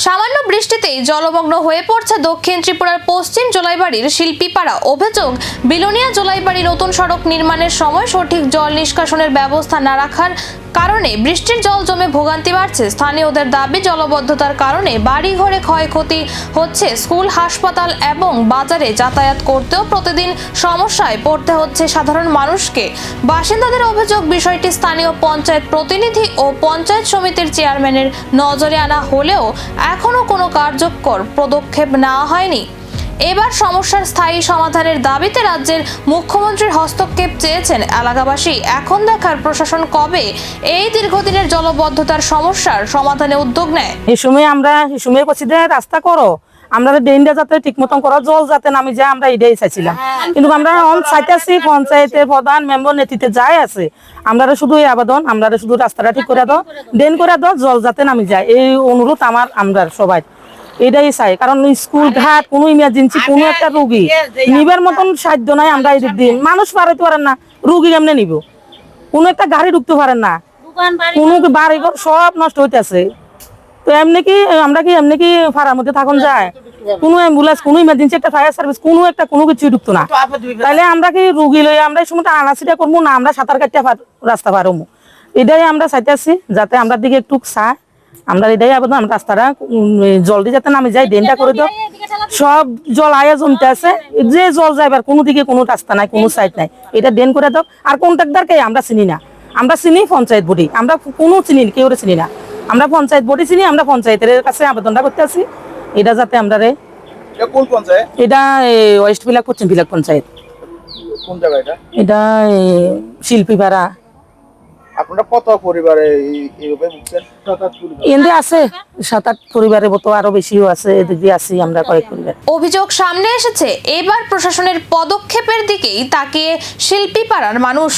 সামান্য বৃষ্টিতেই জলমগ্ন হয়ে পড়ছে দক্ষিণ ত্রিপুরার পশ্চিম জোলাইবাড়ির শিল্পীপাড়া। অভিযোগ, বিলোনিয়া জোলাইবাড়ি নতুন সড়ক নির্মাণের সময় সঠিক জল নিষ্কাশনের ব্যবস্থা না রাখার কারণে বৃষ্টির জল জমে ভোগান্তি বাড়ছে। স্থানীয়দের দাবি, জলবদ্ধতার কারণে বাড়িঘরে ক্ষয়ক্ষতি হচ্ছে, স্কুল, হাসপাতাল এবং বাজারে যাতায়াত করতেও প্রতিদিন সমস্যায় পড়তে হচ্ছে সাধারণ মানুষকে। বাসিন্দাদের অভিযোগ, বিষয়টি স্থানীয় পঞ্চায়েত প্রতিনিধি ও পঞ্চায়েত সমিতির চেয়ারম্যানের নজরে আনা হলেও এখনো কোনো কার্যকর পদক্ষেপ নেওয়া হয়নি। এবার সমস্যার স্থায়ী সমাধানের দাবিতে রাজ্যের মুখ্যমন্ত্রীর হস্তক্ষেপ চেয়েছেন এলাকাবাসী। এখন দেখার প্রশাসন কবে এই দীর্ঘদিনের জলবদ্ধতার সমস্যার সমাধানে উদ্যোগ নেয়। এই সময় করছি যে রাস্তা করো, আমরা ড্রেনটা যাতে ঠিক মতন করো, জল যাতে নামি যায়, আমরা এটাই চাইছিলাম। কিন্তু আমরা চাইতেছি পঞ্চায়েতের প্রধান মেম্বার নেতৃত্বে যাই আছে, আমরা শুধু এই আবেদন, আমরা শুধু রাস্তাটা ঠিক করে দাও, ড্রেন করে দাও, জল যাতে নামি যায়, এই অনুরোধ আমরা সবাই এটাই চাই। কারণ স্কুল ঘাট, কোনো ইমার্জেন্সি, কোনো একটা রুগী নিবার মতন সাধ্য নাই। আমরা এই দিন মানুষ পারাইতে পারেন না, রুগী কেমনে নিব, কোনো একটা গাড়ি ঢুকতে পারেন না, কোনো বাড়িঘর সব নষ্ট হইতেছে। তো এমনি কি ফাড়ার মধ্যে থাকুন যায়, কোনো অ্যাম্বুলেন্স, কোনো ইমার্জেন্সি একটা ফায়ার সার্ভিস, কোনো কিছু ঢুকতো না। তাহলে আমরা কি রুগী লই আমরা এই সময়টা আনাচিটা করবো না, আমরা সাঁতার কাটতে রাস্তা পারবো। এটাই আমরা চাইতেছি, যাতে আমরা দিকে একটু চাই, আমরা এটাই আবেদন, আমরা রাস্তাটা জলদি যাতে নামে যায়, ড্রেনটা করে দাও। সব জল আয়া জমতে আছে, যে জল যাইবার কোনো দিকে কোনো রাস্তা নাই, কোনো সাইড নাই, এটা ড্রেন করে দাও। আর কন্ট্রাক্টরকে আমরা চিনি না, আমরা চিনি পঞ্চায়েত বডি, আমরা কোনো চিনি কেউ চিনি না, আমরা পঞ্চায়েত বডি চিনি। আমরা পঞ্চায়েতের কাছে আবেদনটা করতে আছি, এটা যাতে আমরা এটা ওয়েস্ট বিলাক, পশ্চিম বিলাক পঞ্চায়েত। কোন জায়গা এটা? এটা শিল্পীপাড়া। আপনারা কত পরিবারে এইভাবে ভুগছেন? এমনি আছে 7-8 পরিবারের মতো, আরো বেশিও আছে, এদিকে আছি আমরা কয়েক পরিবার। অভিযোগ সামনে এসেছে, এবার প্রশাসনের পদক্ষেপের দিকেই তাকিয়ে শিল্পীপাড়ার মানুষ।